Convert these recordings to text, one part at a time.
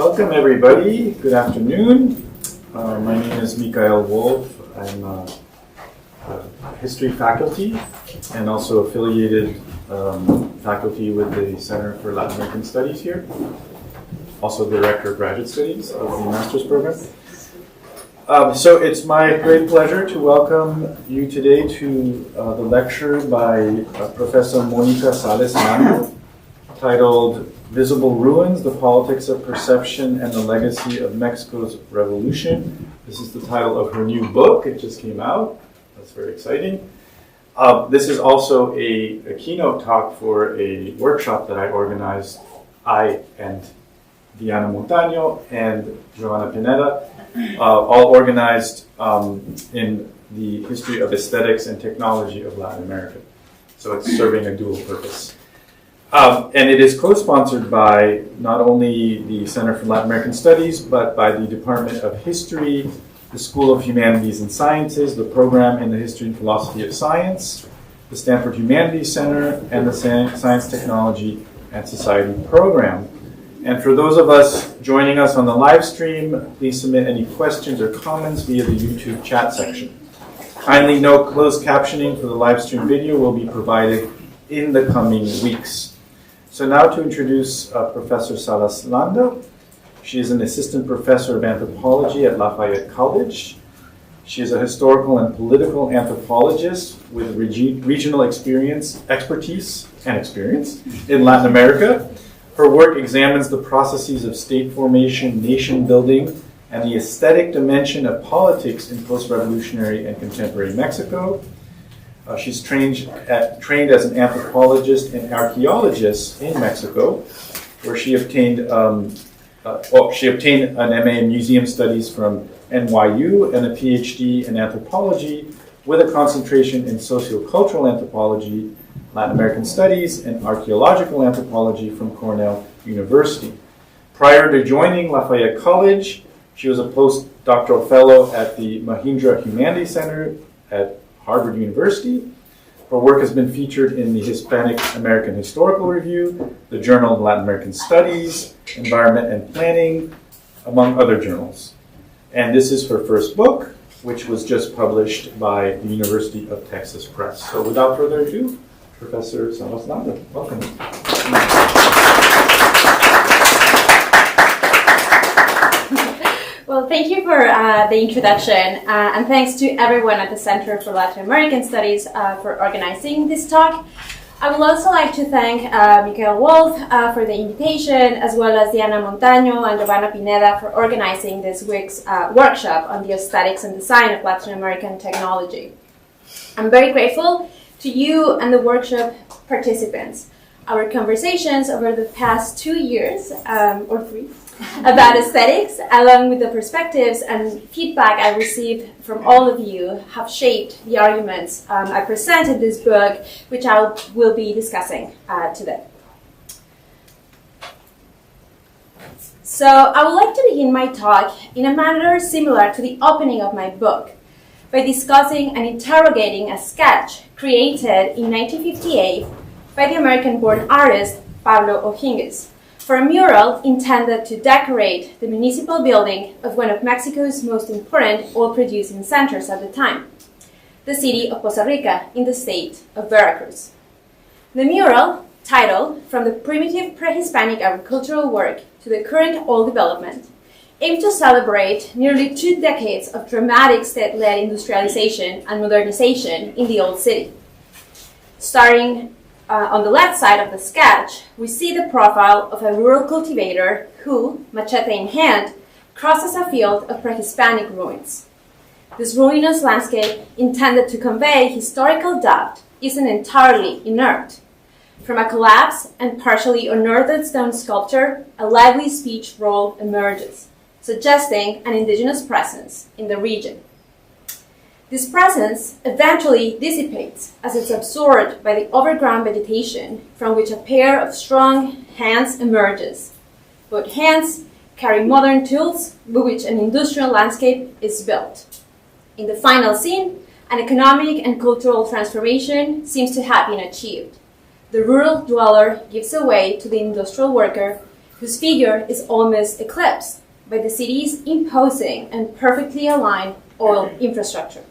Welcome everybody, good afternoon. My name is Mikael Wolf. I'm a history faculty and also affiliated faculty with the Center for Latin American Studies here. Also the Director of Graduate Studies of the Master's Program. So it's my great pleasure to welcome you today to the lecture by Professor Mónica Salas Landa, titled Visible Ruins, the Politics of Perception and the Legacy of Mexico's Revolution. This is the title of her new book. It just came out. That's very exciting. This is also a keynote talk for a workshop that I organized, I and Diana Montaño and Joana Pineda, all organized in the history of aesthetics and technology of Latin America. So it's serving a dual purpose. And it is co-sponsored by not only the Center for Latin American Studies, but by the Department of History, the School of Humanities and Sciences, the Program in the History and Philosophy of Science, the Stanford Humanities Center, and the Science, Technology, and Society Program. And for those of us joining us on the live stream, please submit any questions or comments via the YouTube chat section. Kindly note, closed captioning for the live stream video will be provided in the coming weeks. So now to introduce Professor Salas Landa. She is an assistant professor of anthropology at Lafayette College. She is a historical and political anthropologist with regional expertise in Latin America. Her work examines the processes of state formation, nation building, and the aesthetic dimension of politics in post-revolutionary and contemporary Mexico. She's trained as an anthropologist and archaeologist in Mexico, where she obtained an MA in Museum Studies from NYU and a PhD in anthropology with a concentration in sociocultural anthropology, Latin American Studies, and archaeological anthropology from Cornell University. Prior to joining Lafayette College, she was a postdoctoral fellow at the Mahindra Humanities Center at Harvard University. Her work has been featured in the Hispanic American Historical Review, the Journal of Latin American Studies, Environment and Planning, among other journals. And this is her first book, which was just published by the University of Texas Press. So without further ado, Professor Salas Landa, welcome. Well, thank you for the introduction, and thanks to everyone at the Center for Latin American Studies for organizing this talk. I would also like to thank Mikael Wolf for the invitation, as well as Diana Montaño and Joana Pineda for organizing this week's workshop on the aesthetics and design of Latin American technology. I'm very grateful to you and the workshop participants. Our conversations over the past 2 years, or 3, about aesthetics, along with the perspectives and feedback I received from all of you, have shaped the arguments I present in this book, which I will be discussing today. So I would like to begin my talk in a manner similar to the opening of my book, by discussing and interrogating a sketch created in 1958 by the American-born artist Pablo O'Higgins for a mural intended to decorate the municipal building of one of Mexico's most important oil-producing centers at the time, the city of Poza Rica in the state of Veracruz. The mural, titled From the Primitive Pre-Hispanic Agricultural Work to the Current Oil Development, aimed to celebrate nearly 2 decades of dramatic state-led industrialization and modernization in the old city. Starting on the left side of the sketch, we see the profile of a rural cultivator who, machete in hand, crosses a field of pre-Hispanic ruins. This ruinous landscape, intended to convey historical depth, isn't entirely inert. From a collapsed and partially unearthed stone sculpture, a lively speech roll emerges, suggesting an indigenous presence in the region. This presence eventually dissipates as it's absorbed by the overground vegetation, from which a pair of strong hands emerges. Both hands carry modern tools with which an industrial landscape is built. In the final scene, an economic and cultural transformation seems to have been achieved. The rural dweller gives way to the industrial worker, whose figure is almost eclipsed by the city's imposing and perfectly aligned oil infrastructure.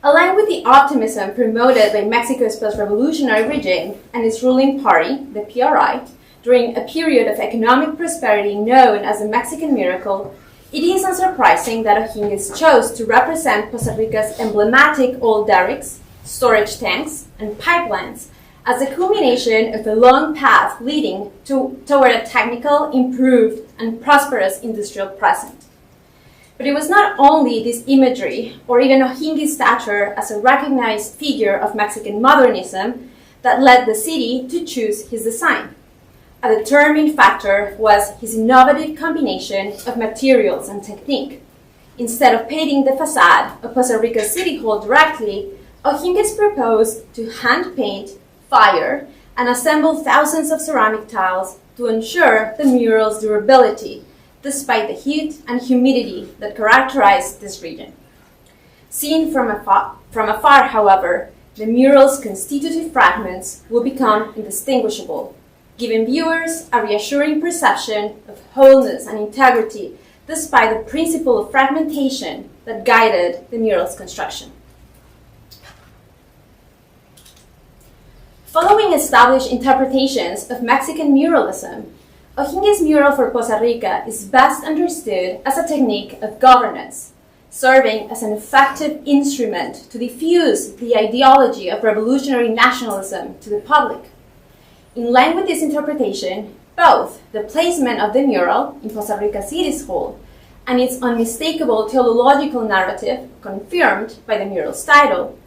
Aligned with the optimism promoted by Mexico's post-revolutionary regime and its ruling party, the PRI, during a period of economic prosperity known as the Mexican Miracle, it is unsurprising that O'Higgins chose to represent Costa Rica's emblematic oil derricks, storage tanks, and pipelines as the culmination of a long path leading toward a technical, improved, and prosperous industrial present. But it was not only this imagery, or even O'Higgins' stature as a recognized figure of Mexican modernism, that led the city to choose his design. A determining factor was his innovative combination of materials and technique. Instead of painting the facade of Costa Rica City Hall directly, O'Higgins proposed to hand paint, fire, and assemble thousands of ceramic tiles to ensure the mural's durability, despite the heat and humidity that characterized this region. Seen from afar, however, the mural's constitutive fragments will become indistinguishable, giving viewers a reassuring perception of wholeness and integrity despite the principle of fragmentation that guided the mural's construction. Following established interpretations of Mexican muralism, O'Higgins' mural for Costa Rica is best understood as a technique of governance, serving as an effective instrument to diffuse the ideology of revolutionary nationalism to the public. In line with this interpretation, both the placement of the mural in Costa Rica City's Hall and its unmistakable theological narrative, confirmed by the mural's title,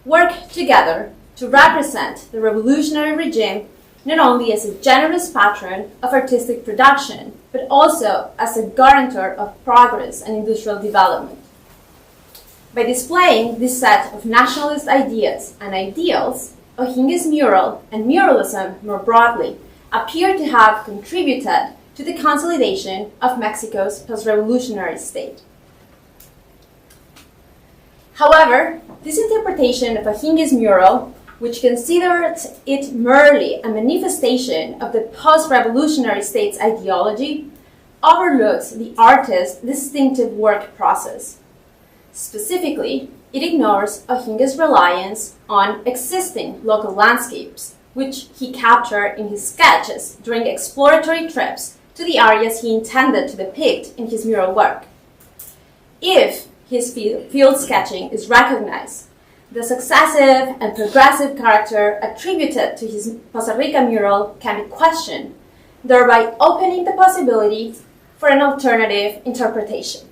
work together to represent the revolutionary regime not only as a generous patron of artistic production, but also as a guarantor of progress and industrial development. By displaying this set of nationalist ideas and ideals, O'Higgins' mural and muralism more broadly appear to have contributed to the consolidation of Mexico's post-revolutionary state. However, this interpretation of O'Higgins' mural, which considered it merely a manifestation of the post-revolutionary state's ideology, overlooks the artist's distinctive work process. Specifically, it ignores O'Higgins' reliance on existing local landscapes, which he captured in his sketches during exploratory trips to the areas he intended to depict in his mural work. If his field sketching is recognized, the successive and progressive character attributed to his Costa Rica mural can be questioned, thereby opening the possibility for an alternative interpretation.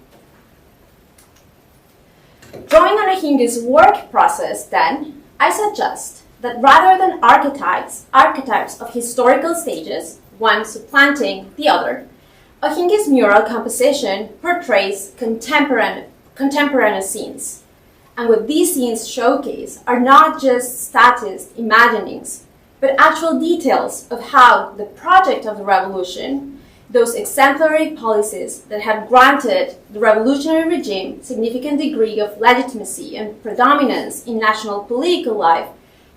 Drawing on O'Higgins' work process, then, I suggest that rather than archetypes of historical stages, one supplanting the other, O'Higgins' mural composition portrays contemporaneous scenes. And what these scenes showcase are not just statist imaginings, but actual details of how the project of the revolution, those exemplary policies that have granted the revolutionary regime significant degree of legitimacy and predominance in national political life,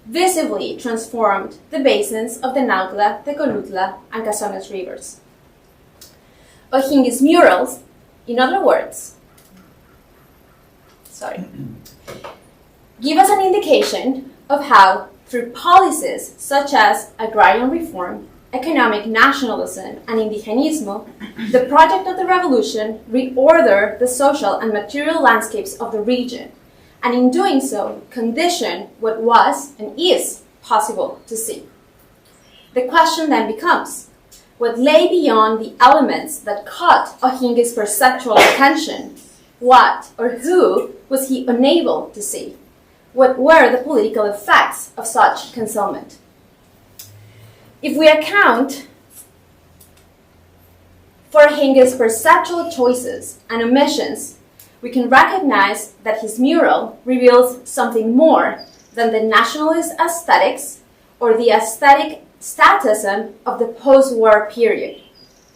visibly transformed the basins of the Nautla, Tecolutla, and Cazones rivers. O'Higgins' murals, in other words, give us an indication of how, through policies such as agrarian reform, economic nationalism, and indigenismo, the project of the revolution reordered the social and material landscapes of the region, and in doing so, conditioned what was and is possible to see. The question then becomes, what lay beyond the elements that caught O'Higgins' perceptual attention? What or who was he unable to see? What were the political effects of such concealment? If we account for O'Higgins' perceptual choices and omissions, we can recognize that his mural reveals something more than the nationalist aesthetics or the aesthetic statism of the post-war period,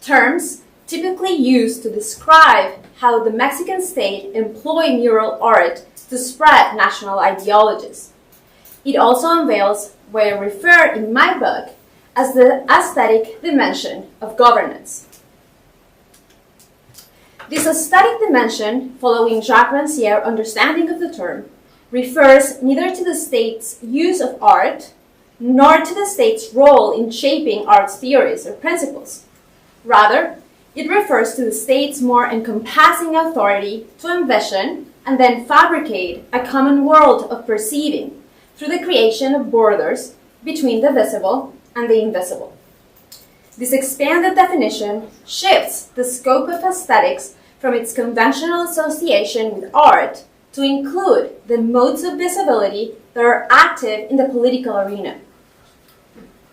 terms typically used to describe how the Mexican state employed mural art to spread national ideologies. It also unveils what I refer in my book as the aesthetic dimension of governance. This aesthetic dimension, following Jacques Rancière's understanding of the term, refers neither to the state's use of art nor to the state's role in shaping art's theories or principles. Rather, it refers to the state's more encompassing authority to envision and then fabricate a common world of perceiving through the creation of borders between the visible and the invisible. This expanded definition shifts the scope of aesthetics from its conventional association with art to include the modes of visibility that are active in the political arena.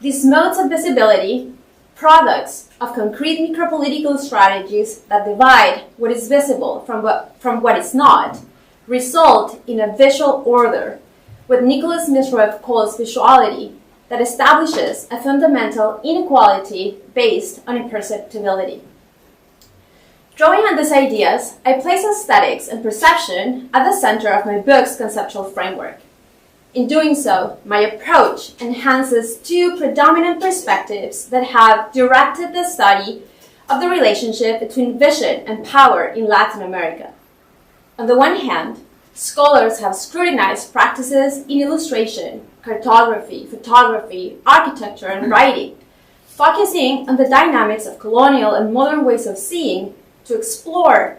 These modes of visibility, products of concrete micropolitical strategies that divide what is visible from what is not, result in a visual order, what Nicholas Misrev calls visuality, that establishes a fundamental inequality based on imperceptibility. Drawing on these ideas, I place aesthetics and perception at the center of my book's conceptual framework. In doing so, my approach enhances two predominant perspectives that have directed the study of the relationship between vision and power in Latin America. On the one hand, scholars have scrutinized practices in illustration, cartography, photography, architecture, and writing, focusing on the dynamics of colonial and modern ways of seeing to explore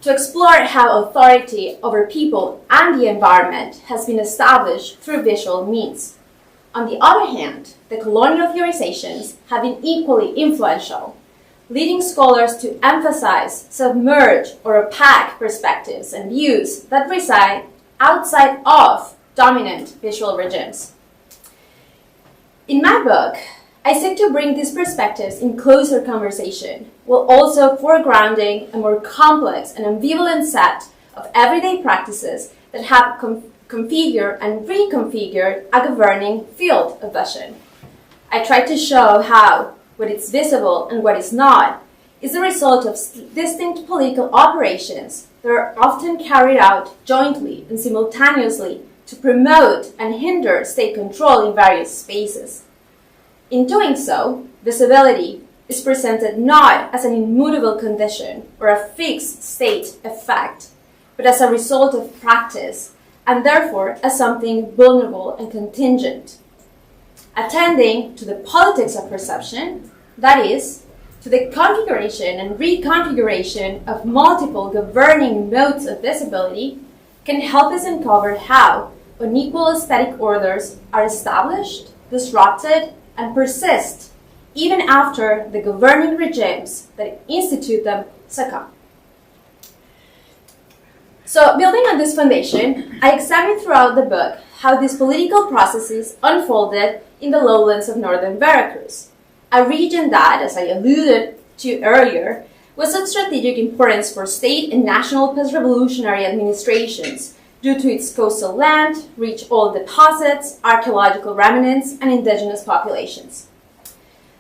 how authority over people and the environment has been established through visual means. On the other hand, the colonial theorizations have been equally influential, leading scholars to emphasize submerged or opaque perspectives and views that reside outside of dominant visual regimes. In my book, I seek to bring these perspectives in closer conversation, while also foregrounding a more complex and ambivalent set of everyday practices that have configured and reconfigured a governing field of vision. I try to show how what is visible and what is not is the result of distinct political operations that are often carried out jointly and simultaneously to promote and hinder state control in various spaces. In doing so, visibility is presented not as an immutable condition or a fixed state effect, but as a result of practice, and therefore as something vulnerable and contingent. Attending to the politics of perception, that is, to the configuration and reconfiguration of multiple governing modes of visibility, can help us uncover how unequal aesthetic orders are established, disrupted, and persist even after the governing regimes that institute them succumb. So, building on this foundation, I examine throughout the book how these political processes unfolded in the lowlands of northern Veracruz, a region that, as I alluded to earlier, was of strategic importance for state and national post-revolutionary administrations due to its coastal land, rich oil deposits, archaeological remnants, and indigenous populations.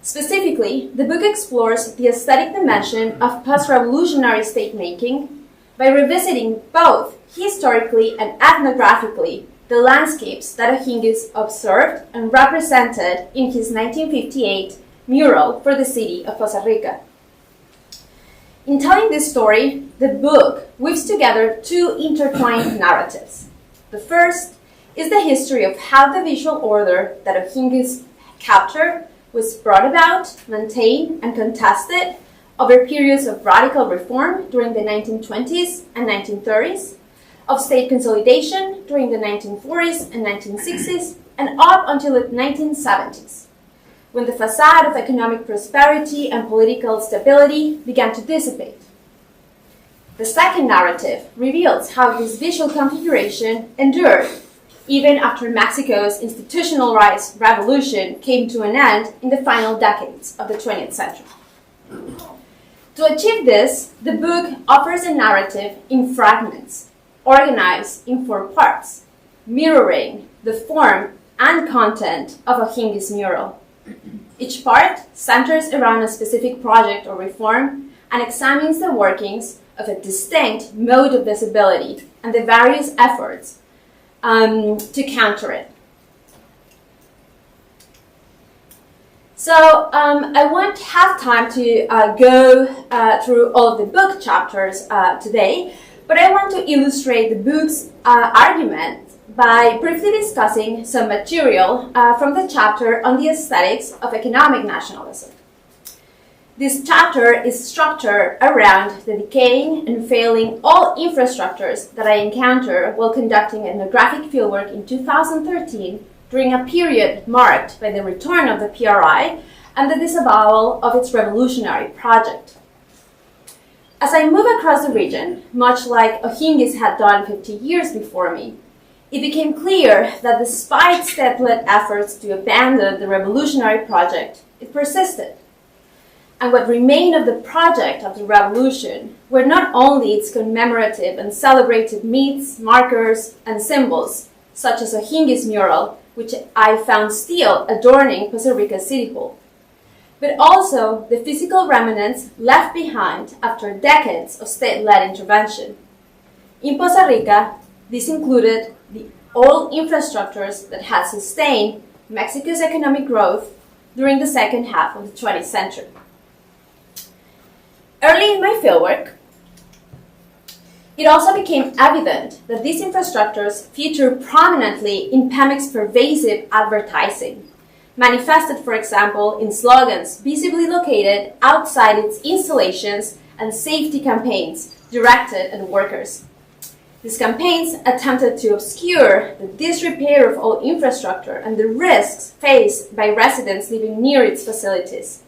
Specifically, the book explores the aesthetic dimension of post-revolutionary state-making by revisiting both historically and ethnographically the landscapes that O'Higgins observed and represented in his 1958 mural for the city of Costa Rica. In telling this story, the book weaves together two intertwined narratives. The first is the history of how the visual order that O'Higgins captured was brought about, maintained, and contested over periods of radical reform during the 1920s and 1930s, of state consolidation during the 1940s and 1960s, and up until the 1970s, when the facade of economic prosperity and political stability began to dissipate. The second narrative reveals how this visual configuration endured even after Mexico's institutionalized revolution came to an end in the final decades of the 20th century. To achieve this, the book offers a narrative in fragments, organized in 4 parts, mirroring the form and content of O'Higgins' mural. Each part centers around a specific project or reform and examines the workings of a distinct mode of visibility and the various efforts to counter it. I won't have time to go through all of the book chapters today, but I want to illustrate the book's argument by briefly discussing some material from the chapter on the aesthetics of economic nationalism. This chapter is structured around the decaying and failing all infrastructures that I encounter while conducting ethnographic fieldwork in 2013 during a period marked by the return of the PRI and the disavowal of its revolutionary project. As I move across the region, much like O'Higgins had done 50 years before me, it became clear that despite state-led efforts to abandon the revolutionary project, it persisted. And what remained of the project of the revolution were not only its commemorative and celebrated myths, markers, and symbols, such as O'Higgins' mural, which I found still adorning Costa Rica's City Hall, but also the physical remnants left behind after decades of state-led intervention. In Costa Rica, this included the old infrastructures that had sustained Mexico's economic growth during the second half of the 20th century. Early in my fieldwork, it also became evident that these infrastructures feature prominently in PEMEX's pervasive advertising, manifested, for example, in slogans visibly located outside its installations and safety campaigns directed at workers. These campaigns attempted to obscure the disrepair of all infrastructure and the risks faced by residents living near its facilities.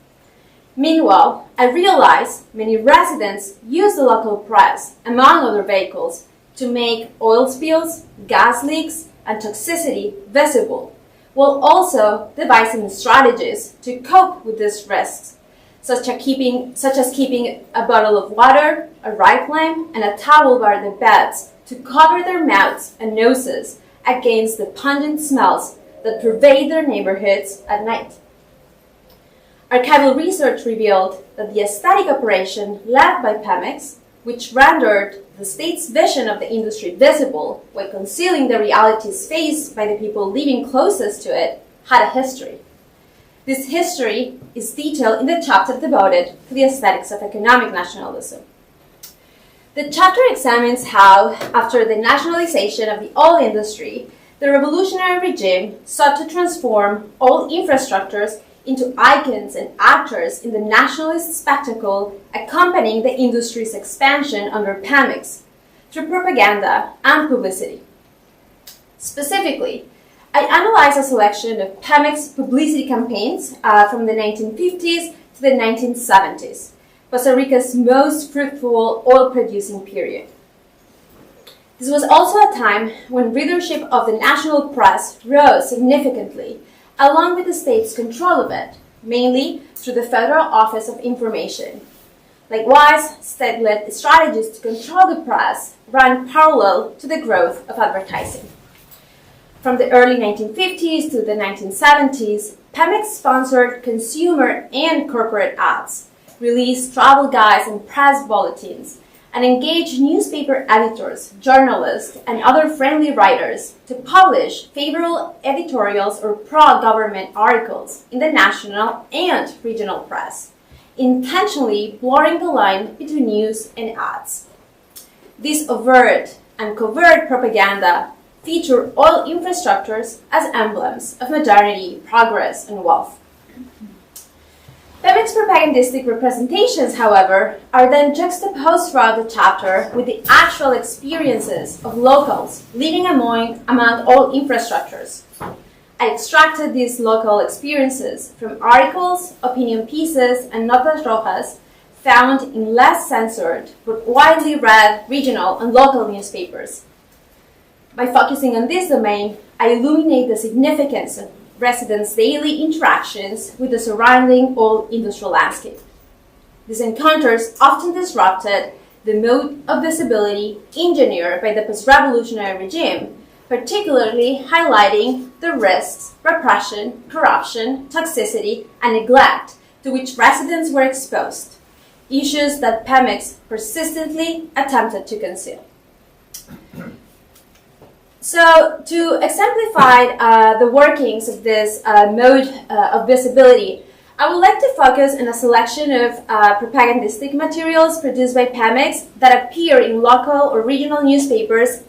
Meanwhile, I realized many residents use the local press, among other vehicles, to make oil spills, gas leaks, and toxicity visible, while also devising strategies to cope with these risks, such as keeping a bottle of water, a ripe lime, and a towel by their beds to cover their mouths and noses against the pungent smells that pervade their neighborhoods at night. Archival research revealed that the aesthetic operation led by PEMEX, which rendered the state's vision of the industry visible while concealing the realities faced by the people living closest to it, had a history. This history is detailed in the chapter devoted to the aesthetics of economic nationalism. The chapter examines how, after the nationalization of the oil industry, the revolutionary regime sought to transform all infrastructures into icons and actors in the nationalist spectacle accompanying the industry's expansion under PEMEX through propaganda and publicity. Specifically, I analyzed a selection of PEMEX publicity campaigns from the 1950s to the 1970s, Costa Rica's most fruitful oil-producing period. This was also a time when readership of the national press rose significantly, along with the state's control of it, mainly through the Federal Office of Information. Likewise, state-led strategies to control the press ran parallel to the growth of advertising. From the early 1950s to the 1970s, PEMEX sponsored consumer and corporate ads, released travel guides and press bulletins, and engaged newspaper editors, journalists, and other friendly writers to publish favorable editorials or pro-government articles in the national and regional press, intentionally blurring the line between news and ads. This overt and covert propaganda feature oil infrastructures as emblems of modernity, progress, and wealth. PEMEX propagandistic representations, however, are then juxtaposed throughout the chapter with the actual experiences of locals living among all infrastructures. I extracted these local experiences from articles, opinion pieces, and notas rojas found in less censored but widely read regional and local newspapers. By focusing on this domain, I illuminate the significance of residents' daily interactions with the surrounding old industrial landscape. These encounters often disrupted the mode of visibility engineered by the post-revolutionary regime, particularly highlighting the risks, repression, corruption, toxicity, and neglect to which residents were exposed, issues that PEMEX persistently attempted to conceal. So, to exemplify the workings of this mode of visibility, I would like to focus on a selection of propagandistic materials produced by Pemex that appear in local or regional newspapers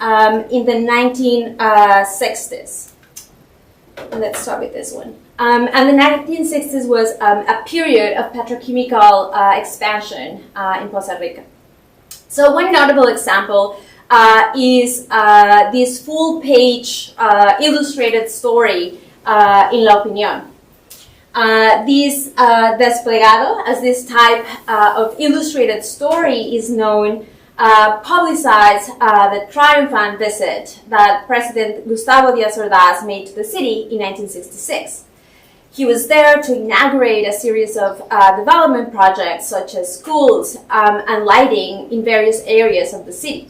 in the 1960s. Let's start with this one. And the 1960s was a period of petrochemical expansion in Costa Rica. So one notable example is this full-page illustrated story in La Opinión. This desplegado, as this type of illustrated story is known, publicized the triumphant visit that President Gustavo Díaz Ordaz made to the city in 1966. He was there to inaugurate a series of development projects such as schools and lighting in various areas of the city,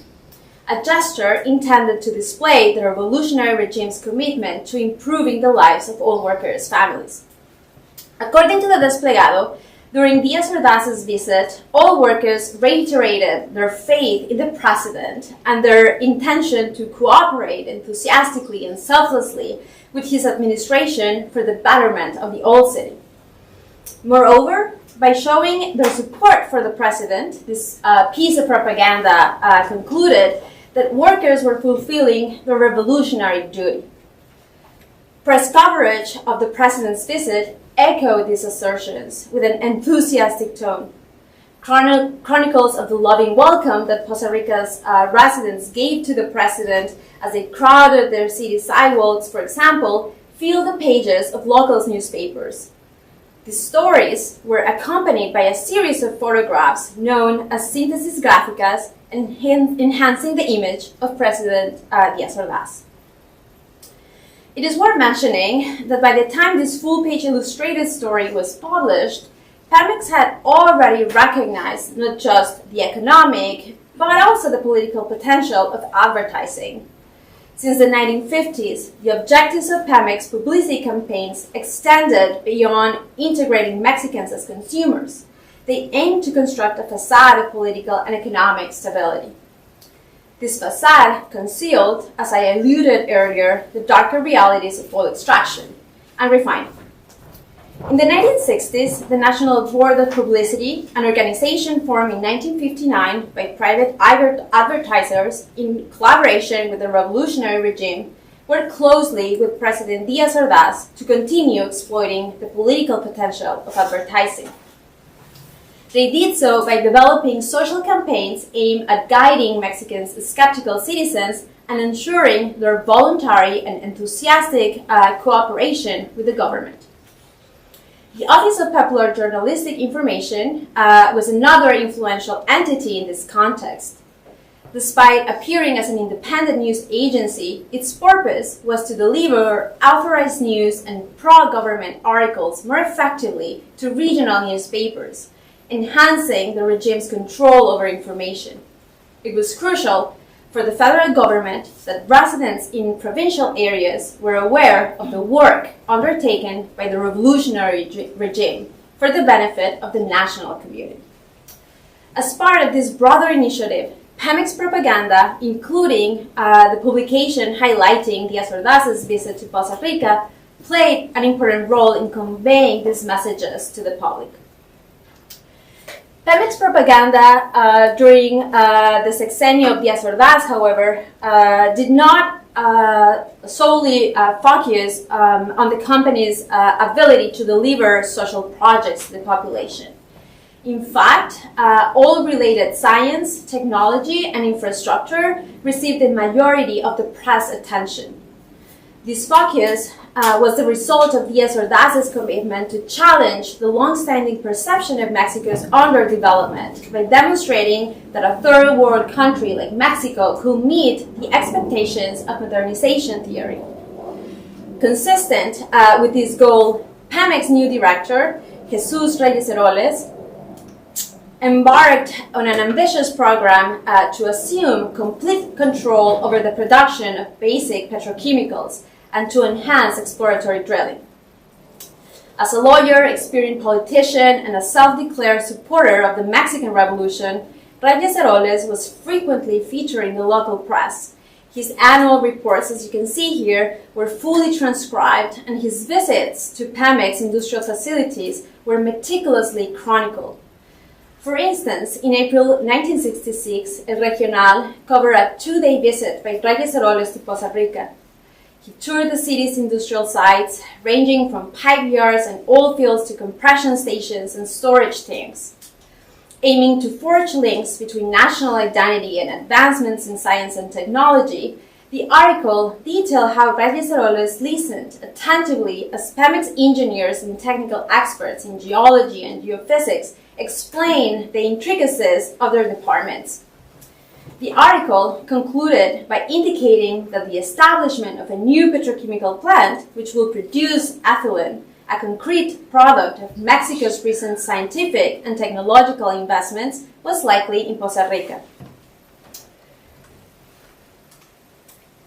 a gesture intended to display the revolutionary regime's commitment to improving the lives of all workers' families. According to the desplegado, during Díaz Ordaz's visit, all workers reiterated their faith in the president and their intention to cooperate enthusiastically and selflessly with his administration for the betterment of the old city. Moreover, by showing their support for the president, this piece of propaganda concluded that workers were fulfilling their revolutionary duty. Press coverage of the president's visit echoed these assertions with an enthusiastic tone. Chronicles of the loving welcome that Costa Rica's residents gave to the president as they crowded their city sidewalks, for example, filled the pages of local newspapers. These stories were accompanied by a series of photographs known as synthesis gráficas, enhancing the image of President Díaz Ordaz. It is worth mentioning that by the time this full-page illustrated story was published, Pemex had already recognized not just the economic, but also the political potential of advertising. Since the 1950s, the objectives of Pemex publicity campaigns extended beyond integrating Mexicans as consumers. They aimed to construct a facade of political and economic stability. This facade concealed, as I alluded earlier, the darker realities of oil extraction and refining. In the 1960s, the National Board of Publicity, an organization formed in 1959 by private advertisers in collaboration with the revolutionary regime, worked closely with President Díaz Ordaz to continue exploiting the political potential of advertising. They did so by developing social campaigns aimed at guiding Mexicans as skeptical citizens and ensuring their voluntary and enthusiastic cooperation with the government. The Office of Popular Journalistic Information was another influential entity in this context. Despite appearing as an independent news agency, its purpose was to deliver authorized news and pro-government articles more effectively to regional newspapers, enhancing the regime's control over information. It was crucial for the federal government that residents in provincial areas were aware of the work undertaken by the revolutionary regime for the benefit of the national community. As part of this broader initiative, Pemex propaganda, including the publication highlighting Díaz Ordaz's visit to Costa Rica, played an important role in conveying these messages to the public. Pemex propaganda during the sexennium of Díaz Ordaz, however, did not solely focus on the company's ability to deliver social projects to the population. In fact, all related science, technology, and infrastructure received the majority of the press attention. This focus was the result of Díaz Ordaz's commitment to challenge the long-standing perception of Mexico's underdevelopment by demonstrating that a third world country like Mexico could meet the expectations of modernization theory. Consistent with this goal, Pemex new director, Jesus Reyes Heroles, embarked on an ambitious program to assume complete control over the production of basic petrochemicals and to enhance exploratory drilling. As a lawyer, experienced politician, and a self-declared supporter of the Mexican Revolution, Reyes Heroles was frequently featured in the local press. His annual reports, as you can see here, were fully transcribed, and his visits to Pemex industrial facilities were meticulously chronicled. For instance, in April 1966, El Regional covered a 2-day visit by Legacies to Costa Rica. He toured the city's industrial sites, ranging from pipe yards and oil fields to compression stations and storage tanks. Aiming to forge links between national identity and advancements in science and technology, the article detailed how Legacies listened attentively as Pemex engineers and technical experts in geology and geophysics explained the intricacies of their departments. The article concluded by indicating that the establishment of a new petrochemical plant, which will produce ethylene, a concrete product of Mexico's recent scientific and technological investments, was likely in Costa Rica.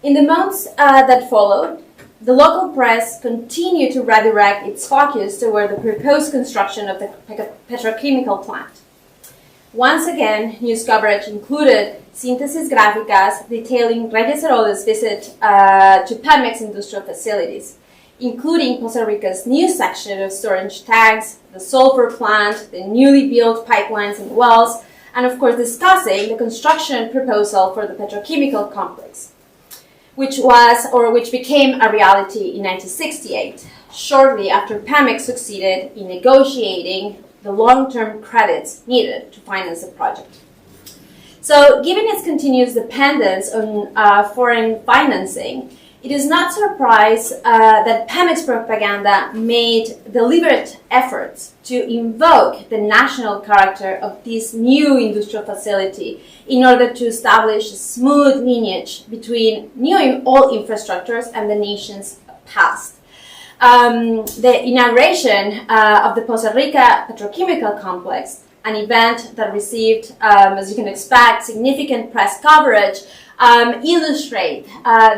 In the months that followed, the local press continued to redirect its focus toward the proposed construction of the petrochemical plant. Once again, news coverage included synthesis gráficas detailing Legacies' visit to Pemex industrial facilities, including Costa Rica's new section of storage tanks, the sulfur plant, the newly built pipelines and wells, and of course discussing the construction proposal for the petrochemical complex, which became a reality in 1968, shortly after Pemex succeeded in negotiating the long-term credits needed to finance the project. So, given its continuous dependence on foreign financing, it is not surprised that Pemex propaganda made deliberate efforts to invoke the national character of this new industrial facility in order to establish a smooth lineage between new oil infrastructures and the nation's past. The inauguration of the Costa Rica petrochemical complex, an event that received, as you can expect, significant press coverage, illustrate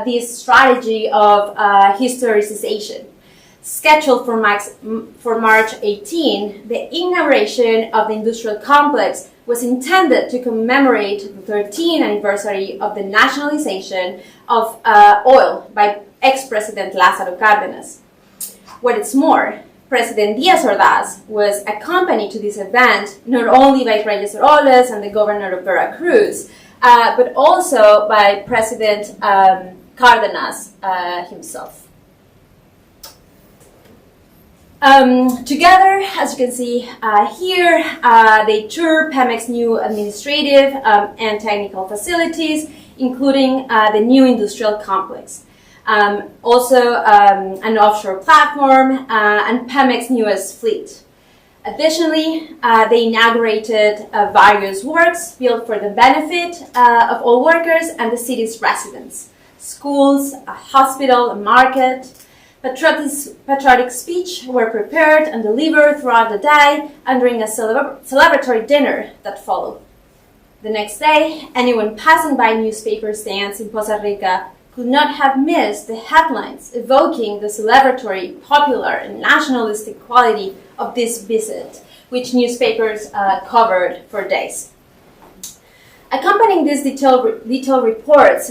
this strategy of historicization. Scheduled for March 18, the inauguration of the industrial complex was intended to commemorate the 13th anniversary of the nationalization of oil by ex-President Lázaro Cárdenas. What is more, President Díaz Ordaz was accompanied to this event not only by Reyes Heroles and the governor of Veracruz, but also by President Cárdenas himself. Together, as you can see here, they tour Pemex new administrative and technical facilities, including the new industrial complex. Also an offshore platform and Pemex newest fleet. Additionally, they inaugurated various works built for the benefit of all workers and the city's residents. Schools, a hospital, a market. Patriotic speech were prepared and delivered throughout the day and during a celebratory dinner that followed. The next day, anyone passing by newspaper stands in Costa Rica could not have missed the headlines evoking the celebratory, popular, and nationalistic quality of this visit, which newspapers covered for days. Accompanying these detailed reports,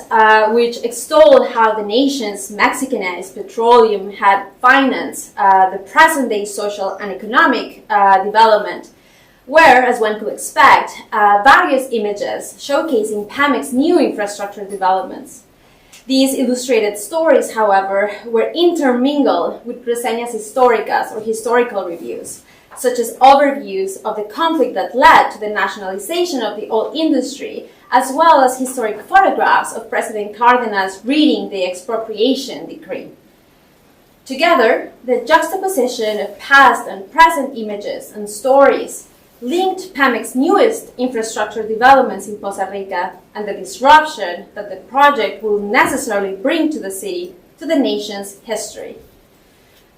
which extolled how the nation's Mexicanized petroleum had financed the present-day social and economic development, were, as one could expect, various images showcasing Pemex's new infrastructure developments. These illustrated stories, however, were intermingled with reseñas históricas or historical reviews, such as overviews of the conflict that led to the nationalization of the oil industry, as well as historic photographs of President Cárdenas reading the expropriation decree. Together, the juxtaposition of past and present images and stories linked Pemex's newest infrastructure developments in Costa Rica and the disruption that the project will necessarily bring to the city, to the nation's history.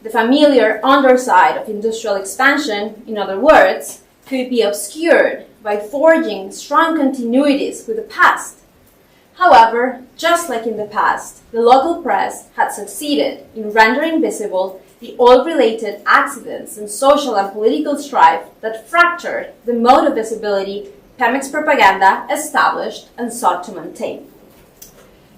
The familiar underside of industrial expansion, in other words, could be obscured by forging strong continuities with the past. However, just like in the past, the local press had succeeded in rendering visible the oil-related accidents and social and political strife that fractured the mode of visibility Pemex propaganda established and sought to maintain.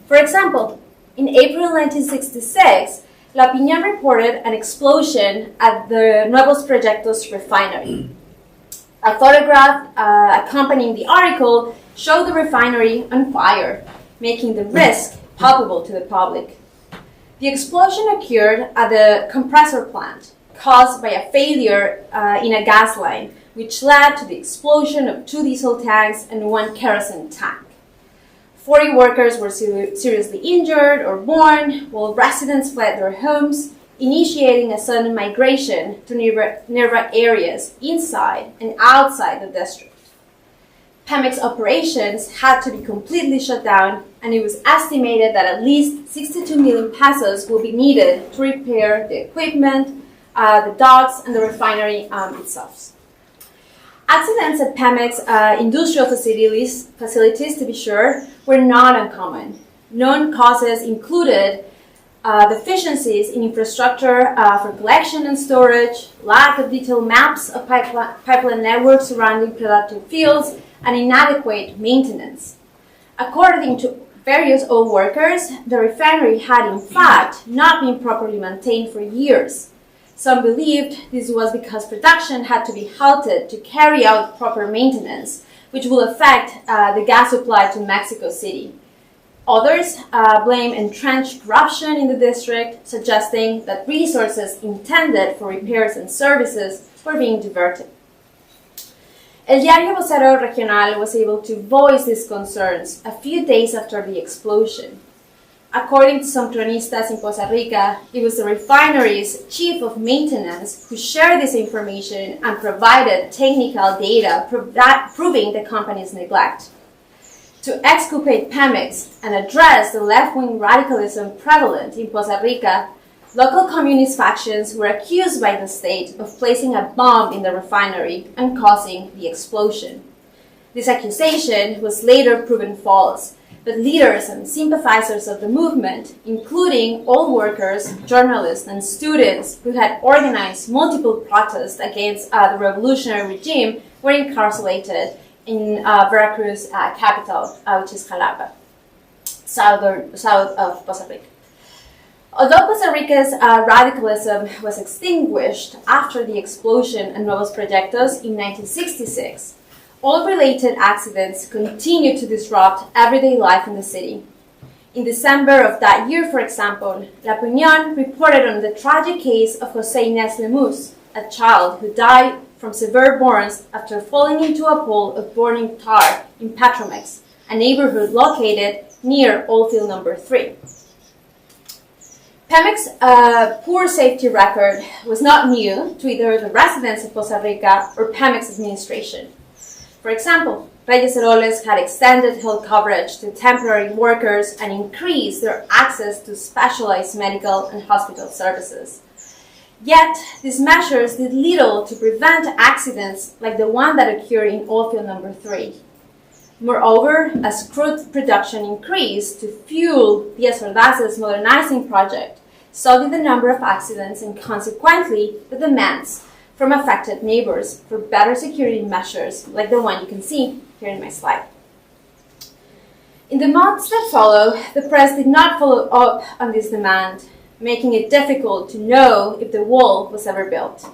For example, in April 1966, La Opinión reported an explosion at the Nuevos Proyectos refinery. A photograph accompanying the article showed the refinery on fire, making the risk palpable to the public. The explosion occurred at the compressor plant, caused by a failure in a gas line, which led to the explosion of 2 diesel tanks and 1 kerosene tank. 40 workers were seriously injured or born, while residents fled their homes, initiating a sudden migration to nearby areas inside and outside the district. Pemex operations had to be completely shut down, and it was estimated that at least 62 million pesos will be needed to repair the equipment, the docks, and the refinery itself. Accidents at Pemex industrial facilities, to be sure, were not uncommon. Known causes included deficiencies in infrastructure for collection and storage, lack of detailed maps of pipeline networks surrounding productive fields, and inadequate maintenance. According to various oil workers, the refinery had in fact not been properly maintained for years. Some believed this was because production had to be halted to carry out proper maintenance, which will affect the gas supply to Mexico City. Others blame entrenched corruption in the district, suggesting that resources intended for repairs and services were being diverted. El Diario Vocero Regional was able to voice these concerns a few days after the explosion. According to some cronistas in Costa Rica, it was the refinery's chief of maintenance who shared this information and provided technical data proving the company's neglect. To exculpate Pemex and address the left-wing radicalism prevalent in Costa Rica, local communist factions were accused by the state of placing a bomb in the refinery and causing the explosion. This accusation was later proven false, but leaders and sympathizers of the movement, including oil workers, journalists, and students who had organized multiple protests against the revolutionary regime, were incarcerated in Veracruz capital, which is Jalapa, south of Costa Rica. Although Costa Rica's radicalism was extinguished after the explosion at Nuevos Proyectos in 1966, oil-related accidents continued to disrupt everyday life in the city. In December of that year, for example, La Opinión reported on the tragic case of José Inés Lemus, a child who died from severe burns after falling into a pool of burning tar in Petromex, a neighborhood located near oilfield number 3. Pemex's poor safety record was not new to either the residents of Costa Rica or Pemex administration. For example, Reyes Heroles had extended health coverage to temporary workers and increased their access to specialized medical and hospital services. Yet, these measures did little to prevent accidents like the one that occurred in oilfield number 3. Moreover, as crude production increased to fuel Díaz Ordaz's modernizing project, so did the number of accidents and consequently the demands from affected neighbors for better security measures like the one you can see here in my slide. In the months that followed, the press did not follow up on this demand, making it difficult to know if the wall was ever built.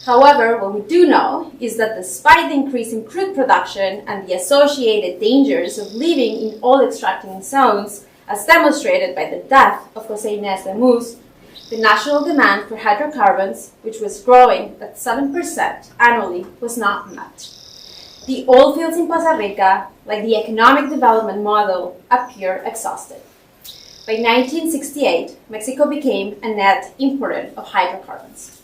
However, what we do know is that despite the increase in crude production and the associated dangers of living in oil extracting zones, as demonstrated by the death of José Inés Lemus, the national demand for hydrocarbons, which was growing at 7% annually, was not met. The oil fields in Costa Rica, like the economic development model, appear exhausted. By 1968, Mexico became a net importer of hydrocarbons.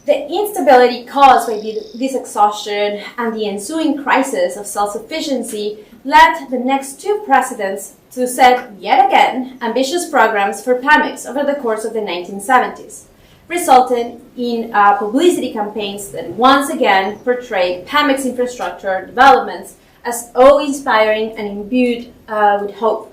The instability caused by this exhaustion and the ensuing crisis of self-sufficiency led the next 2 presidents to set, yet again, ambitious programs for Pemex over the course of the 1970s, resulting in publicity campaigns that once again portrayed Pemex infrastructure developments as awe-inspiring and imbued with hope.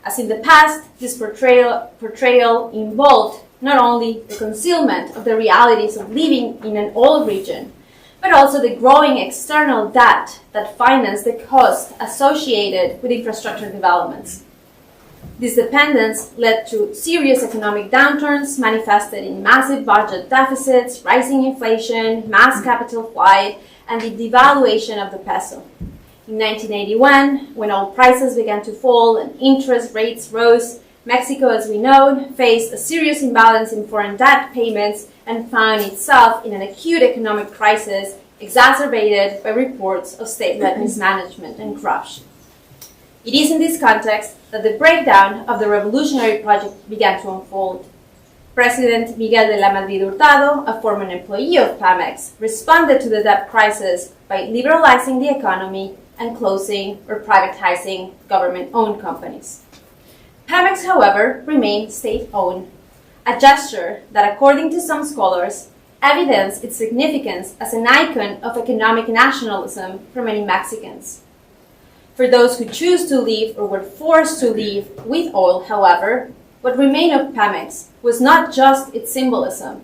As in the past, this portrayal involved not only the concealment of the realities of living in an oil region, but also the growing external debt that financed the cost associated with infrastructure developments. This dependence led to serious economic downturns manifested in massive budget deficits, rising inflation, mass capital flight, and the devaluation of the peso. In 1981, when oil prices began to fall and interest rates rose, Mexico, as we know, faced a serious imbalance in foreign debt payments and found itself in an acute economic crisis exacerbated by reports of state-led mismanagement and corruption. It is in this context that the breakdown of the revolutionary project began to unfold. President Miguel de la Madrid Hurtado, a former employee of Pemex, responded to the debt crisis by liberalizing the economy and closing or privatizing government-owned companies. Pemex, however, remained state-owned, a gesture that, according to some scholars, evidenced its significance as an icon of economic nationalism for many Mexicans. For those who choose to leave or were forced to leave with oil, however, what remained of Pemex was not just its symbolism.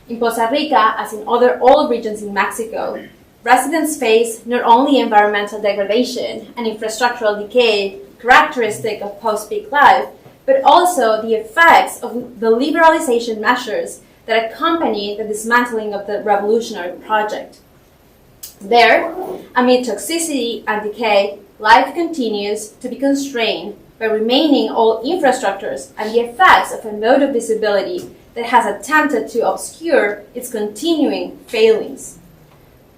In Costa Rica, as in other oil regions in Mexico, residents face not only environmental degradation and infrastructural decay characteristic of post-peak life, but also the effects of the liberalization measures that accompany the dismantling of the revolutionary project. There, amid toxicity and decay, life continues to be constrained by remaining old infrastructures and the effects of a mode of visibility that has attempted to obscure its continuing failings.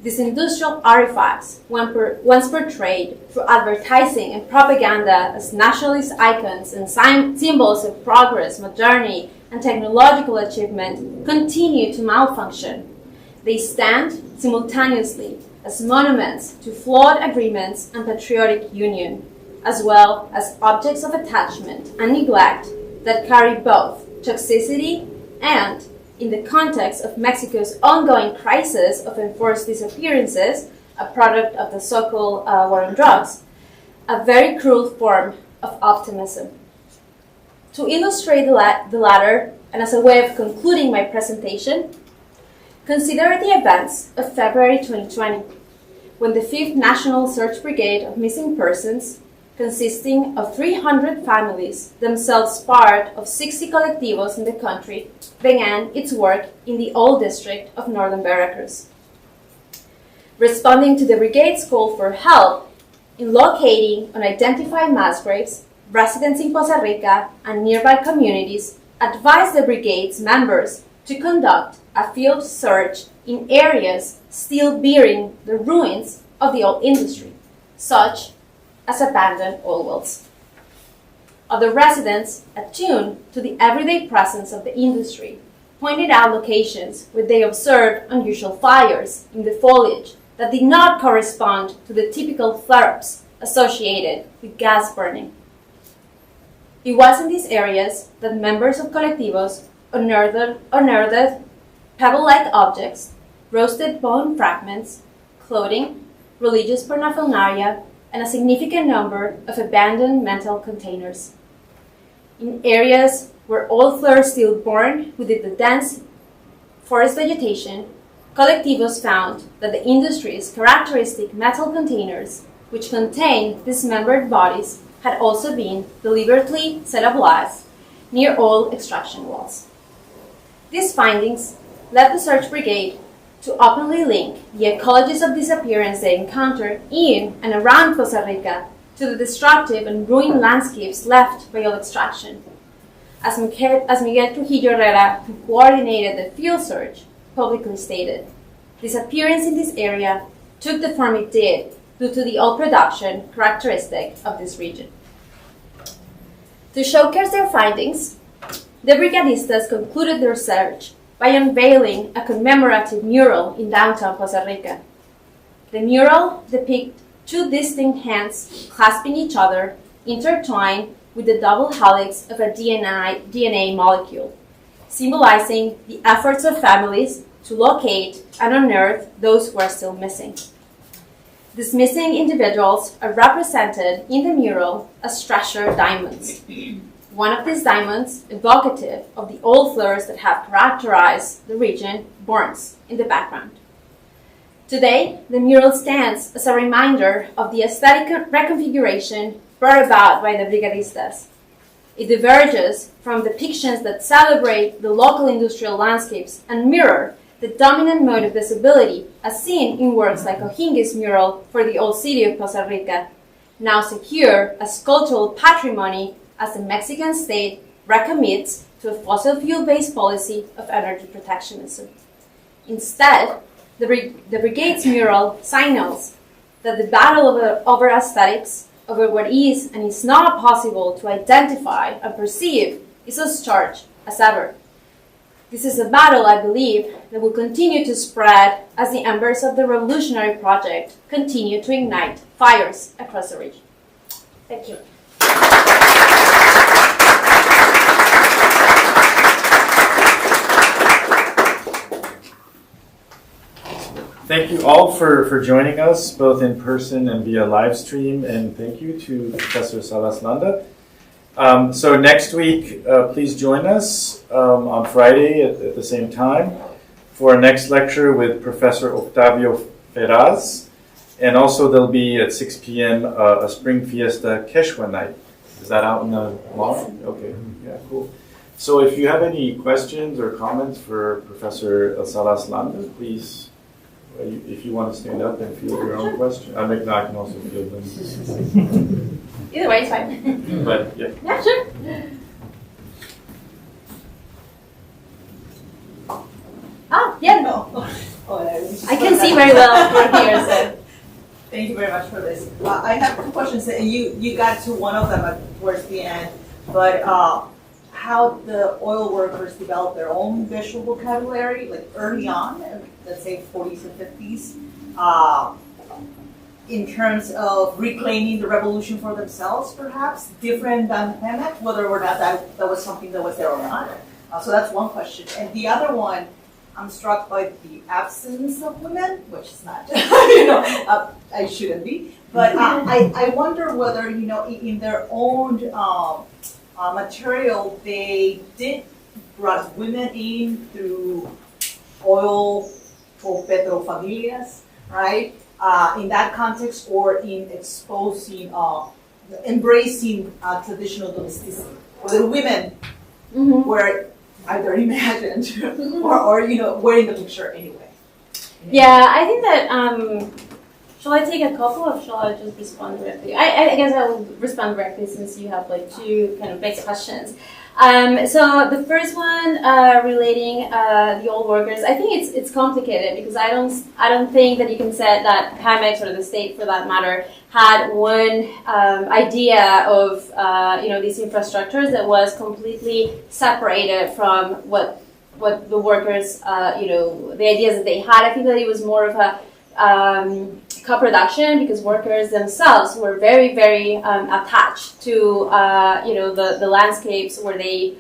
These industrial artifacts, once portrayed through advertising and propaganda as nationalist icons and symbols of progress, modernity, and technological achievement, continue to malfunction. They stand simultaneously as monuments to flawed agreements and patriotic union, as well as objects of attachment and neglect that carry both toxicity and, in the context of Mexico's ongoing crisis of enforced disappearances, a product of the so-called war on drugs, a very cruel form of optimism. To illustrate the latter, and as a way of concluding my presentation, consider the events of February 2020, when the 5th National Search Brigade of Missing Persons, consisting of 300 families, themselves part of 60 colectivos in the country, began its work in the oil district of northern Veracruz. Responding to the brigade's call for help in locating unidentified mass graves, residents in Costa Rica and nearby communities advised the brigade's members to conduct a field search in areas still bearing the ruins of the oil industry, such as abandoned oil wells. Other residents, attuned to the everyday presence of the industry, pointed out locations where they observed unusual fires in the foliage that did not correspond to the typical flare-ups associated with gas burning. It was in these areas that members of colectivos unearthed pebble-like objects, roasted bone fragments, clothing, religious paraphernalia, and a significant number of abandoned metal containers. In areas where oil flares still burned within the dense forest vegetation, colectivos found that the industry's characteristic metal containers, which contained dismembered bodies, had also been deliberately set ablaze near oil extraction wells. These findings led the search brigade to openly link the ecologies of disappearance they encountered in and around Costa Rica to the destructive and ruined landscapes left by oil extraction. As Miguel Trujillo Herrera, who coordinated the field search, publicly stated, disappearance in this area took the form it did due to the oil production characteristic of this region. To showcase their findings, the brigadistas concluded their search by unveiling a commemorative mural in downtown Costa Rica. The mural depicts two distinct hands clasping each other, intertwined with the double helix of a DNA molecule, symbolizing the efforts of families to locate and unearth those who are still missing. These missing individuals are represented in the mural as treasured diamonds. One of these diamonds, evocative of the oil flares that have characterized the region, burns in the background. Today, the mural stands as a reminder of the aesthetic reconfiguration brought about by the brigadistas. It diverges from depictions that celebrate the local industrial landscapes and mirror the dominant mode of visibility as seen in works like O'Hingy's mural for the old city of Costa Rica, now secure as cultural patrimony as the Mexican state recommits to a fossil fuel-based policy of energy protectionism. Instead, the Brigade's mural signals that the battle over aesthetics, over what is and is not possible to identify and perceive, is as charged as ever. This is a battle, I believe, that will continue to spread as the embers of the revolutionary project continue to ignite fires across the region. Thank you. Thank you all for joining us, both in person and via live stream, and thank you to Professor Salas Landa. So next week, please join us on Friday at the same time for our next lecture with Professor Octavio Ferraz. And also there'll be at 6 p.m. A Spring Fiesta Quechua night. Is that out in the lawn? Okay, yeah, cool. So if you have any questions or comments for Professor Salas Landa, please, if you want to stand up and field your own question. I can also field them. Either way, it's fine. But yeah. Yeah, sure. Yeah. No. I can see very well from here, so. Thank you very much for this. I have two questions. You got to one of them towards the end, but how the oil workers developed their own visual vocabulary, like early on, let's say 40s and 50s, in terms of reclaiming the revolution for themselves, perhaps, different than Pemex, whether or not that was something that was there or not. So that's one question. And the other one, I'm struck by the absence of women, which is not, I shouldn't be. But I wonder whether, in their own material, they did brought women in through oil for petrofamilias, right? In that context, or in exposing, embracing traditional domesticity, whether women were either imagined or were in the picture anyway. Yeah, I think that, shall I take a couple or shall I just respond directly? I guess I will respond directly since you have like two kind of big questions. So the first one relating the old workers, I think it's complicated because I don't think that you can say that Pemex or the state for that matter had one idea of these infrastructures that was completely separated from what the workers the ideas that they had. I think that it was more of a co-production because workers themselves were very, very attached to the landscapes where they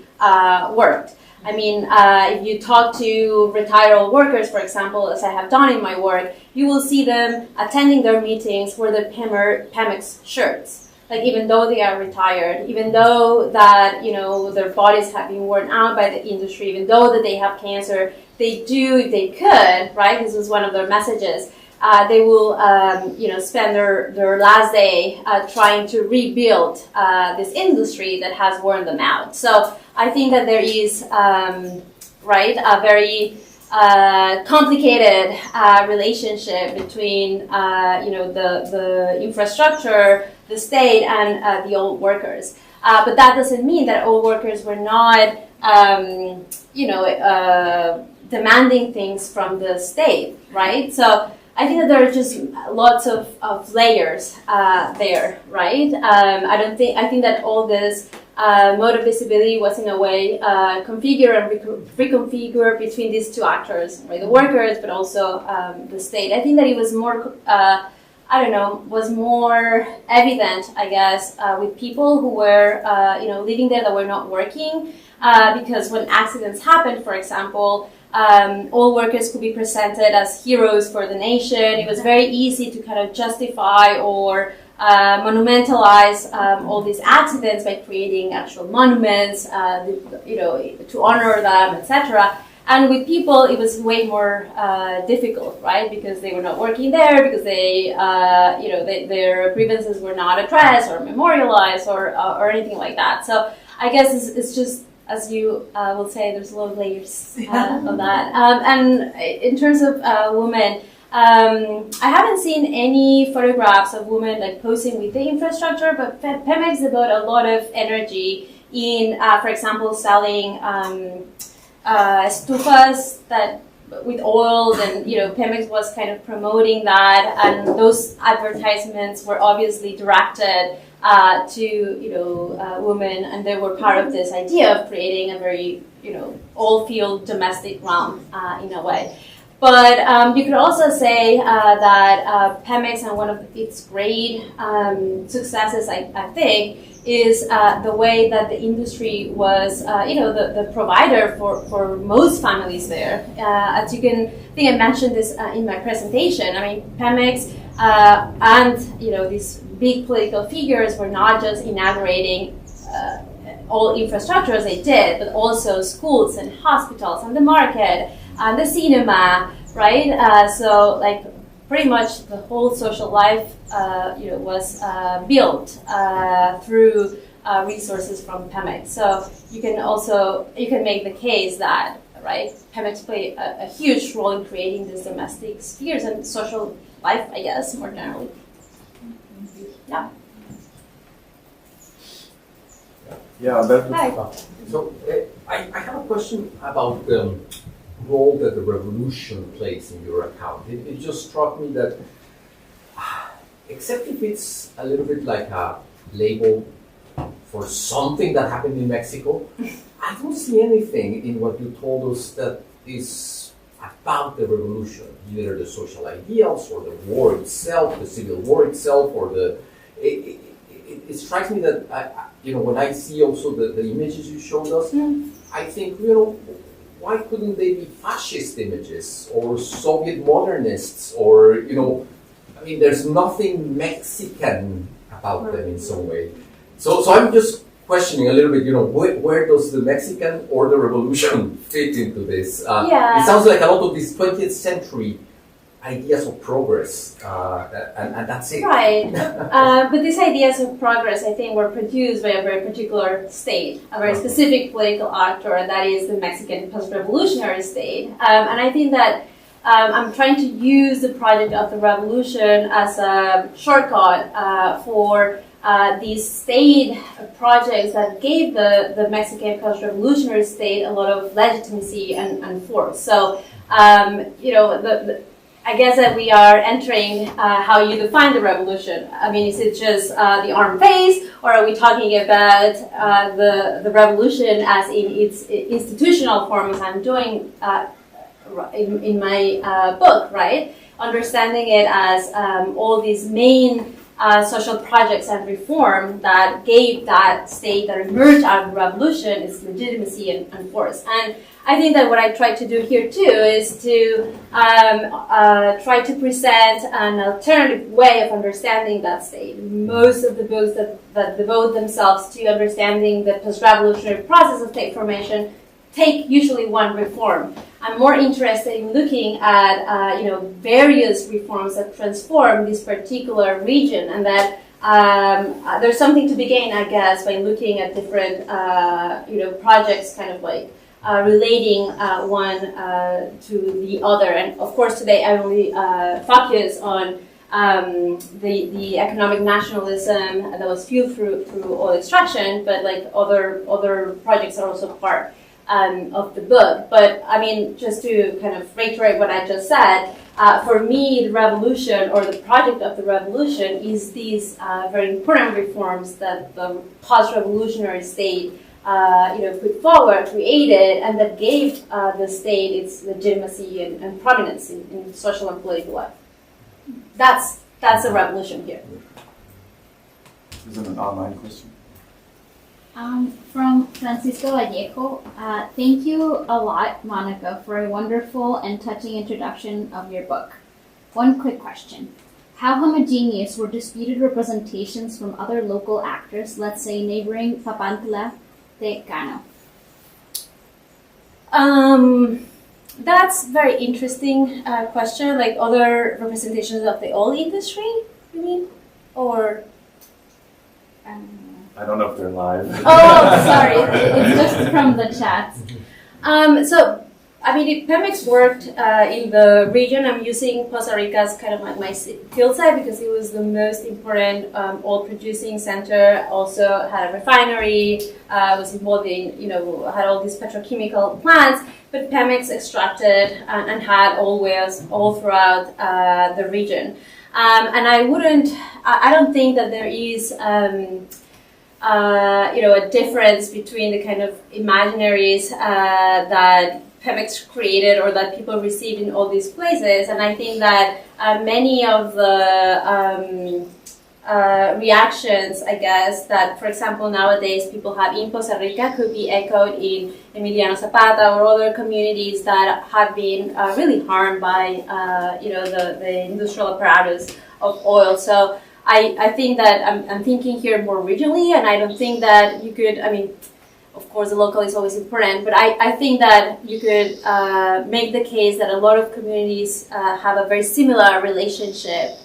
worked. I mean, if you talk to retired old workers, for example, as I have done in my work, you will see them attending their meetings with their Pemex shirts. Like even though they are retired, even though that their bodies have been worn out by the industry, even though that they have cancer, they do, if they could, right? This was one of their messages. They will, spend their last day trying to rebuild this industry that has worn them out. So I think that there is, a very complicated relationship between, the infrastructure, the state, and the old workers. But that doesn't mean that old workers were not, demanding things from the state, right? So I think that there are just lots of layers there, right? I think that all this mode of visibility was in a way configured and reconfigured between these two actors, right? The workers, but also the state. I think that it was more, was more evident, I guess, with people who were, living there that were not working, because when accidents happened, for example, all workers could be presented as heroes for the nation. It was very easy to kind of justify or monumentalize all these accidents by creating actual monuments, to honor them, etc. And with people, it was way more difficult, right? Because they were not working there, because their grievances were not addressed or memorialized or anything like that. So I guess it's just, as you will say, there's a lot of layers of that. And in terms of women, I haven't seen any photographs of women like posing with the infrastructure, but Pemex devoted a lot of energy in, for example, selling estufas that with oil, and Pemex was kind of promoting that, and those advertisements were obviously directed to women, and they were part of this idea of creating a very oil-field domestic realm in a way. But you could also say that Pemex, and one of its great successes, I think, is the way that the industry was, the provider for most families there. As you can, I think I mentioned this in my presentation. I mean, Pemex and these big political figures were not just inaugurating all infrastructure as they did, but also schools and hospitals and the market and the cinema, right? So like pretty much the whole social life, was built through resources from Pemex. So you can make the case that, right, Pemex played a huge role in creating these domestic spheres and social life, I guess, more generally. Yeah. Yeah, but Hi. So I have a question about the role that the revolution plays in your account. It just struck me that, except if it's a little bit like a label for something that happened in Mexico, I don't see anything in what you told us that is about the revolution, either the social ideals or the war itself, the civil war itself, or it strikes me that, when I see also the images you showed us, I think, why couldn't they be fascist images or Soviet modernists or, there's nothing Mexican about them in some way. So I'm just questioning a little bit, where does the Mexican or the revolution fit into this? It sounds like a lot of these 20th century ideas of progress, and that's it. Right. But these ideas of progress, I think, were produced by a very particular state, a very specific political actor, and that is the Mexican post-revolutionary state. And I think that I'm trying to use the project of the revolution as a shortcut for these state projects that gave the Mexican post-revolutionary state a lot of legitimacy and force. So, I guess that we are entering how you define the revolution. I mean, is it just the armed phase, or are we talking about the revolution as in its institutional form, as I'm doing in my book, right? Understanding it as all these main social projects and reform that gave that state that emerged out of the revolution its legitimacy and force. And I think that what I try to do here too is to try to present an alternative way of understanding that state. Most of the books that devote themselves to understanding the post-revolutionary process of state formation take usually one reform. I'm more interested in looking at various reforms that transform this particular region, and that there's something to be gained, I guess, by looking at different projects, kind of like relating one to the other. And of course, today I only focus on the economic nationalism that was fueled through oil extraction, but like other projects are also part of the book. But I mean, just to kind of reiterate what I just said, for me, the revolution, or the project of the revolution, is these very important reforms that the post-revolutionary state put forward, created, and that gave the state its legitimacy and prominence in social and political life. That's a revolution here. Is it an online question? From Francisco Vallejo, thank you a lot, Monica, for a wonderful and touching introduction of your book. One quick question. How homogeneous were disputed representations from other local actors, let's say neighboring Papantla de Cano? That's very interesting question. Like other representations of the oil industry, you mean? Or I don't know if they're live. oh, sorry. It's just from the chat. So, I mean, Pemex worked in the region. I'm using Costa Rica as kind of like my field site because it was the most important oil producing center. Also had a refinery, was involved in, had all these petrochemical plants. But Pemex extracted and had oil wells all throughout the region. And I don't think that there is, a difference between the kind of imaginaries that Pemex created or that people received in all these places. And I think that many of the reactions, I guess, that, for example, nowadays people have in Costa Rica could be echoed in Emiliano Zapata or other communities that have been really harmed by, the industrial apparatus of oil. So I think that I'm thinking here more regionally, and I don't think that you could, of course, the local is always important, but I think that you could make the case that a lot of communities have a very similar relationship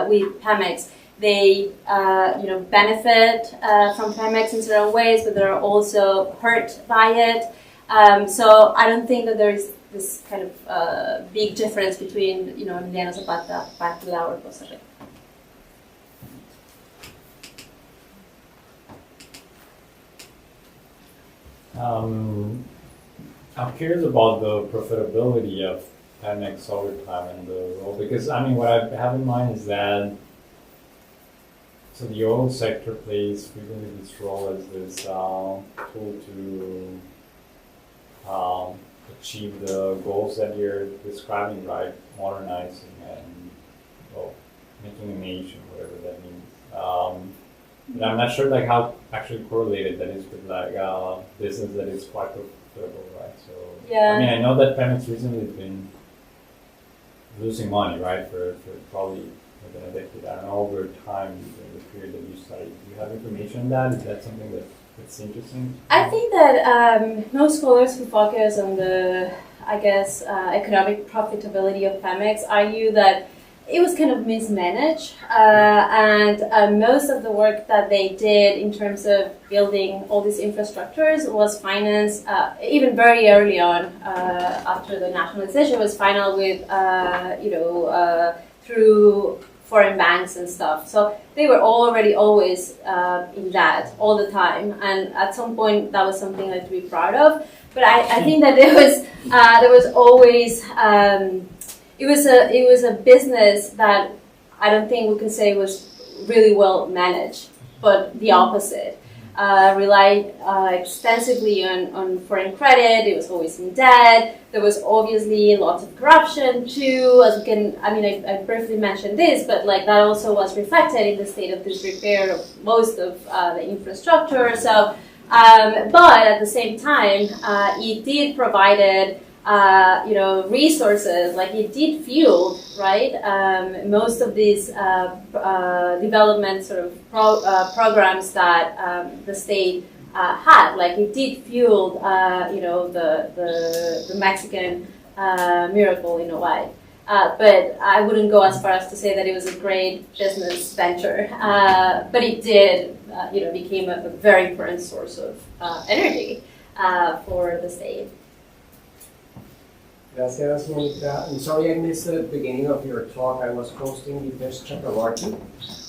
with Pemex. They, benefit from Pemex in certain ways, but they're also hurt by it. So I don't think that there is this kind of big difference between, Emiliano Zapata, Patla, or Costa Rica. I'm curious about the profitability of Pemex over time and the role, because what I have in mind is that the oil sector plays frequently this role as this tool to achieve the goals that you're describing, right? Modernizing and making a nation, whatever that means. But I'm not sure how actually correlated that is with business that is quite profitable, right? So yeah. I know that Pemex recently has been losing money, right, for probably within a decade. I don't know, over time during the period that you studied. Do you have information on that? Is that something that's interesting? I think that most scholars who focus on the, economic profitability of Pemex argue that it was kind of mismanaged, and most of the work that they did in terms of building all these infrastructures was financed even very early on after the nationalization was final with through foreign banks and stuff. So they were already always in that all the time, and at some point that was something to be proud of. But I think that there was always it was a business that I don't think we can say was really well managed, but the opposite. Relied extensively on foreign credit. It was always in debt. There was obviously lots of corruption too. As we can, I briefly mentioned this, but that also was reflected in the state of disrepair of most of the infrastructure. So, but at the same time, it did provided resources, it did fuel, right? Most of these development sort of programs that the state had, it did fuel, the Mexican miracle in a way. But I wouldn't go as far as to say that it was a great business venture. But it did, became a very important source of energy for the state. Gracias, Mónica. I'm sorry I missed the beginning of your talk. I was hosting Vitesh Chakravarti,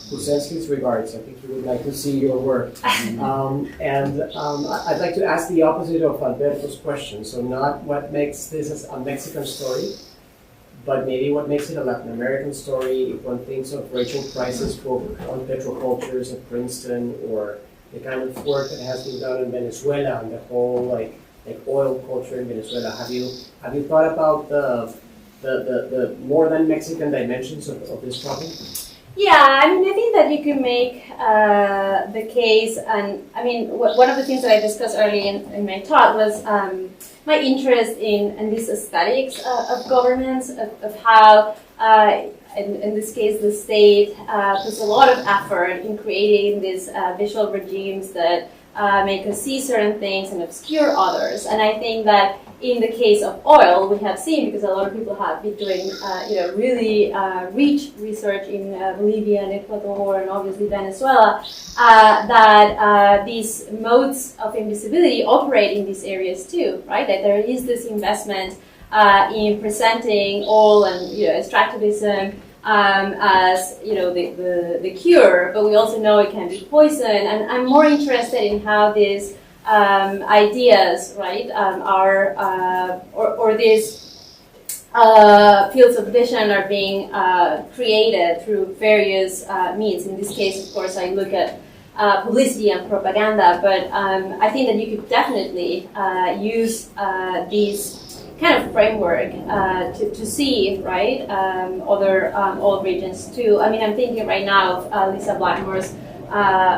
who sends his regards. I think he would like to see your work. I'd like to ask the opposite of Alberto's question. So not what makes this a Mexican story, but maybe what makes it a Latin American story. If one thinks of Rachel Price's book on petrocultures at Princeton, or the kind of work that has been done in Venezuela and the whole like oil culture in Venezuela. Have you thought about the more than Mexican dimensions of this problem? Yeah, I think that you can make the case, and one of the things that I discussed early in my talk was my interest in this aesthetics of governance, of how, in this case, the state puts a lot of effort in creating these visual regimes that make us see certain things and obscure others. And I think that in the case of oil, we have seen, because a lot of people have been doing really rich research in Bolivia and Ecuador and obviously Venezuela, that these modes of invisibility operate in these areas too, right? That there is this investment in presenting oil and extractivism as the cure, but we also know it can be poison. And I'm more interested in how these ideas, right, or these fields of vision are being created through various means. In this case, of course, I look at publicity and propaganda, but I think that you could definitely use these kind of framework to see, right, other oil regions too. I mean, I'm thinking right now of Lisa Blackmore's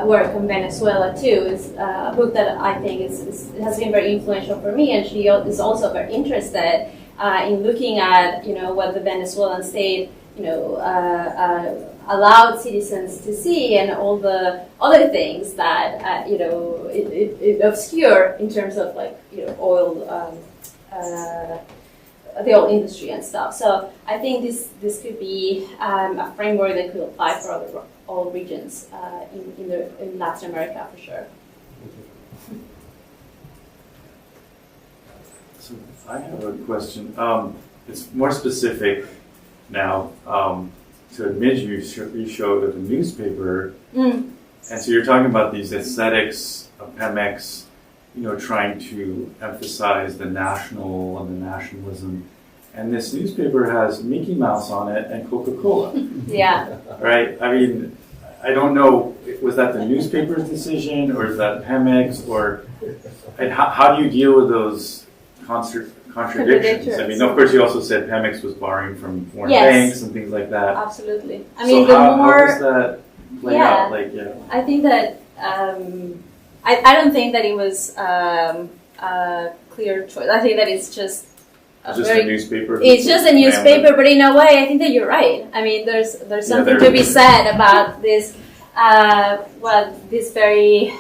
work on Venezuela too. It's a book that I think has been very influential for me, and she is also very interested in looking at what the Venezuelan state allowed citizens to see, and all the other things that it obscure in terms of oil. The oil industry and stuff. So I think this could be a framework that could apply for other oil regions in Latin America for sure. So I have a question. It's more specific now to an image you showed of a newspaper. And so you're talking about these aesthetics of Pemex, trying to emphasize the national and the nationalism. And this newspaper has Mickey Mouse on it and Coca-Cola. Yeah. Right? I mean, I don't know, was that the newspaper's decision, or is that Pemex, and how do you deal with those contradictions? I mean, of course, you also said Pemex was borrowing from foreign banks and things like that. Absolutely. I mean, so how does that play out? I think that I don't think that it was a clear choice. I think that it's just a newspaper. It's just a newspaper, but in a way, I think that you're right. I mean, there's something to be said about this. This very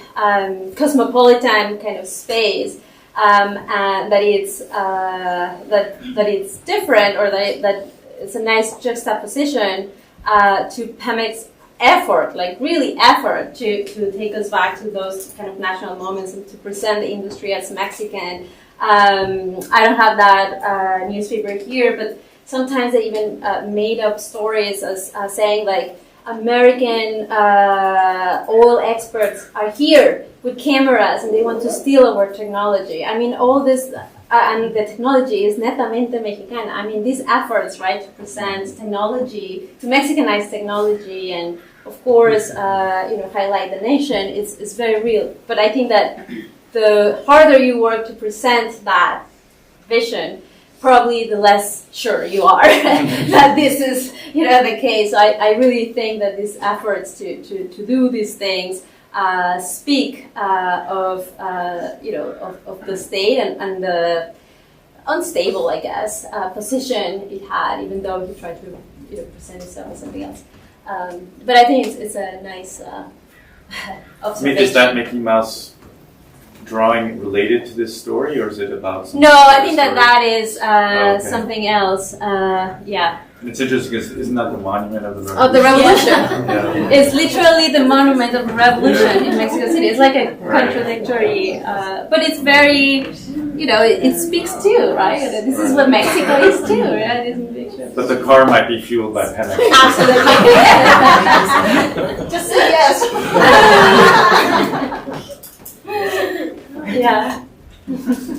cosmopolitan kind of space, and that it's that it's different, or that it's a nice juxtaposition to Pemex effort, really effort to take us back to those kind of national moments and to present the industry as Mexican. I don't have that newspaper here, but sometimes they even made up stories as saying American oil experts are here with cameras and they want to steal our technology. I mean, all this, and the technology is netamente mexicana. I mean, these efforts, right, to present technology, to Mexicanize technology, and of course, highlight the nation, is very real. But I think that the harder you work to present that vision, probably the less sure you are that this is, the case. I really think that these efforts to do these things speak of the state and the unstable, I guess, position it had, even though he tried to present itself as something else. But I think it's a nice observation. I mean, is that Mickey Mouse drawing related to this story, or is it about something? No, I think that is something else. Yeah. And it's interesting because isn't that the monument of the revolution? Of the revolution. Yeah. It's literally the monument of the revolution in Mexico City. It's like a contradictory, but it's very, it speaks too, right? This is what Mexico is too, right? It's a picture. But the car might be fueled by Pemex. Absolutely. Just say yes. Yeah.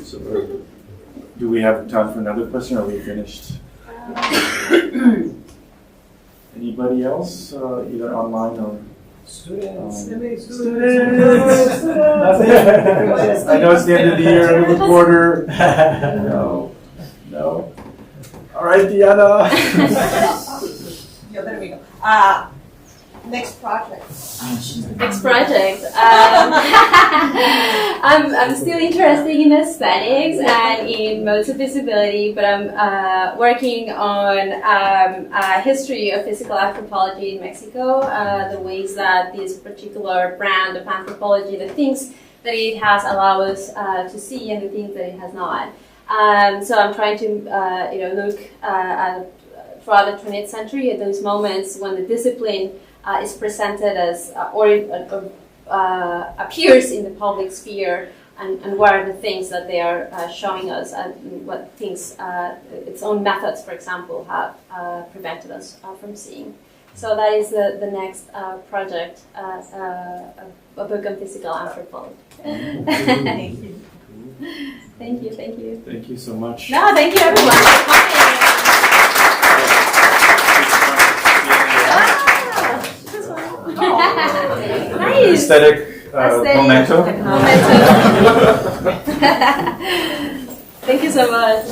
So, do we have time for another question, or are we finished? Anybody else, either online or Students. I know it's the end of the year, end of the quarter. No. All right, Diana. Yeah, there we go. Next project. Next project. I'm still interested in aesthetics and in modes of visibility, but I'm working on a history of physical anthropology in Mexico, the ways that this particular brand of anthropology that thinks that it has allowed us to see and the things that it has not. So I'm trying to look at throughout the 20th century at those moments when the discipline is presented as or appears in the public sphere, and what are the things that they are showing us, and what things its own methods, for example, have prevented us from seeing. So that is the next project, a book on physical anthropology. Thank you. Thank you, thank you. Thank you so much. No, thank you everyone for coming. Nice. Aesthetic memento. Thank you so much.